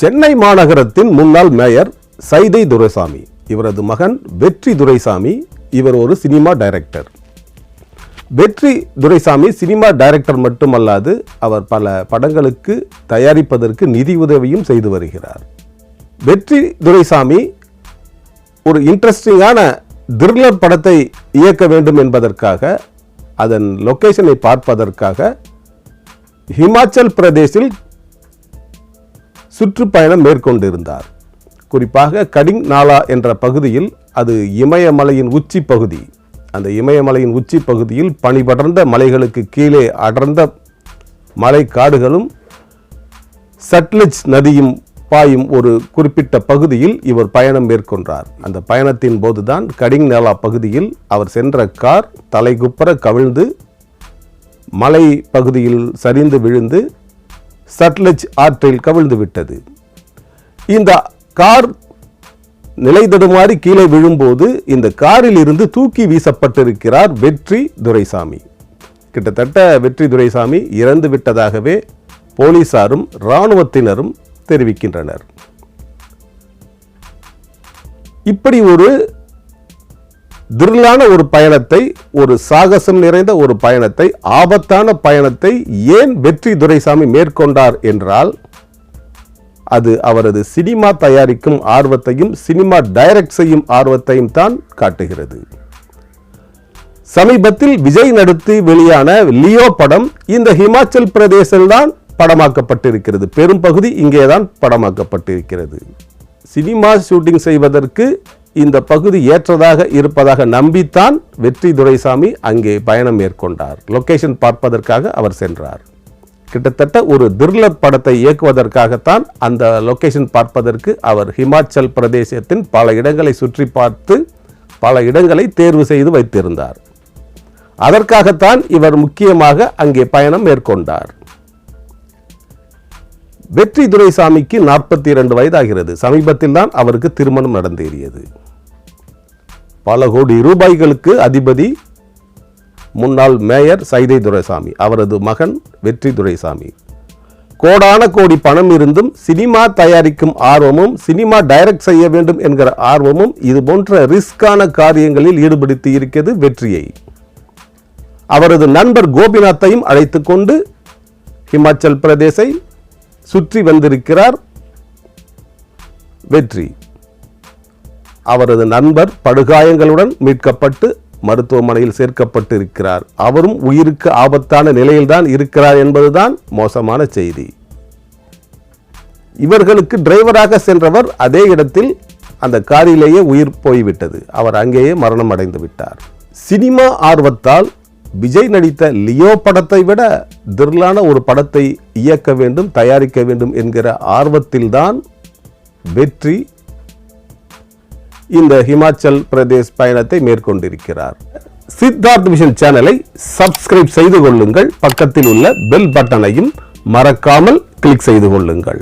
சென்னை மாநகரத்தின் முன்னாள் மேயர் சைதை துரைசாமி, இவரது மகன் வெற்றி துரைசாமி. இவர் ஒரு சினிமா டைரக்டர். வெற்றி துரைசாமி சினிமா டைரக்டர் மட்டுமல்லாது அவர் பல படங்களுக்கு தயாரிப்பதற்கு நிதி உதவியும் செய்து வருகிறார். வெற்றி துரைசாமி ஒரு இன்ட்ரெஸ்டிங்கான த்ரில்லர் படத்தை இயக்க வேண்டும் என்பதற்காக, அதன் லொகேஷனை பார்ப்பதற்காக ஹிமாச்சல் பிரதேசில் சுற்றுப்பயணம் மேற்கொண்டிருந்தார். குறிப்பாக கடிங் நாலா என்ற பகுதியில், அது இமயமலையின் உச்சி பகுதி. அந்த இமயமலையின் உச்சி பகுதியில் பனிபடர்ந்த மலைகளுக்கு கீழே அடர்ந்த மலை காடுகளும் சட்லஜ் நதியும் பாயும் ஒரு குறிப்பிட்ட பகுதியில் இவர் பயணம் மேற்கொண்டார். அந்த பயணத்தின் போதுதான் கடிங் நாலா பகுதியில் அவர் சென்ற கார் தலைகுப்புற கவிழ்ந்து மலை பகுதியில் சரிந்து விழுந்து சட்லஜ் ஆற்றில் கவிழ்ந்து விட்டது. இந்த கார் நிலை தடுமாறி கீழே விழும்போது இந்த காரில் இருந்து தூக்கி வீசப்பட்டிருக்கிறார் வெற்றி துரைசாமி. கிட்டத்தட்ட வெற்றி துரைசாமி இறந்து விட்டதாகவே போலீசாரும் இராணுவத்தினரும் தெரிவிக்கின்றனர். இப்படி ஒரு திரில்லான ஒரு பயணத்தை, ஒரு சாகசம் நிறைந்த ஒரு பயணத்தை, ஆபத்தான பயணத்தை ஏன் வெற்றி துரைசாமி மேற்கொண்டார் என்றால், அது அவரது சினிமா தயாரிக்கும் ஆர்வத்தையும் சினிமா டைரக்ட் செய்யும் ஆர்வத்தையும் தான் காட்டுகிறது. சமீபத்தில் விஜய் நடித்து வெளியான லியோ படம் இந்த ஹிமாச்சல் பிரதேசில் தான் படமாக்கப்பட்டிருக்கிறது. பெரும் பகுதி இங்கேதான் படமாக்கப்பட்டிருக்கிறது. சினிமா ஷூட்டிங் செய்வதற்கு இந்த பகுதி ஏற்றதாக இருப்பதாக நம்பித்தான் வெற்றி துரைசாமி அங்கே பயணம் மேற்கொண்டார். லொகேஷன் பார்ப்பதற்காக அவர் சென்றார். கிட்டத்தட்ட ஒரு த்ரில்லர் படத்தை இயக்குவதற்காகத்தான் அந்த லொகேஷன் பார்ப்பதற்கு அவர் ஹிமாச்சல் பிரதேசத்தின் பல இடங்களை சுற்றி பார்த்து பல இடங்களை தேர்வு செய்து வைத்திருந்தார். அதற்காகத்தான் இவர் முக்கியமாக அங்கே பயணம் மேற்கொண்டார். வெற்றி துரைசாமிக்கு 42 வயதாகிறது. சமீபத்தில் தான் அவருக்கு திருமணம் நடந்தேறியது. பல கோடி ரூபாய்களுக்கு அதிபதி முன்னாள் மேயர் சைதை துரைசாமி, அவரது மகன் வெற்றி துரைசாமி. கோடான கோடி பணம் இருந்தும் சினிமா தயாரிக்கும் ஆர்வமும் சினிமா டைரக்ட் செய்ய வேண்டும் என்கிற ஆர்வமும் இது போன்ற ரிஸ்கான காரியங்களில் ஈடுபடுத்தி இருக்கிறது வெற்றியை. அவரது நண்பர் கோபிநாத்தையும் அழைத்து கொண்டு ஹிமாச்சல் பிரதேசை சுற்றி வந்திருக்கிறார் வெற்றி. அவரது நண்பர் படுகாயங்களுடன் மீட்கப்பட்டு மருத்துவமனையில் சேர்க்கப்பட்டிருக்கிறார். அவரும் உயிருக்கு ஆபத்தான நிலையில்தான் இருக்கிறார் என்பதுதான் மோசமான செய்தி. இவர்களுக்கு டிரைவராக சென்றவர் அதே இடத்தில் அந்த காரிலேயே உயிர் போய்விட்டது. அவர் அங்கேயே மரணம் அடைந்து விட்டார். சினிமா ஆர்வத்தால் விஜய் நடித்த லியோ படத்தை விட திரில்லான ஒரு படத்தை இயக்க வேண்டும், தயாரிக்க வேண்டும் என்கிற ஆர்வத்தில்தான் வெற்றி இந்த ஹிமாச்சல் பிரதேஷ் பயணத்தை மேற்கொண்டிருக்கிறார். சித்தார்த் விஷன் சேனலை சப்ஸ்கிரைப் செய்து கொள்ளுங்கள். பக்கத்தில் உள்ள பெல் பட்டனையும் மறக்காமல் கிளிக் செய்து கொள்ளுங்கள்.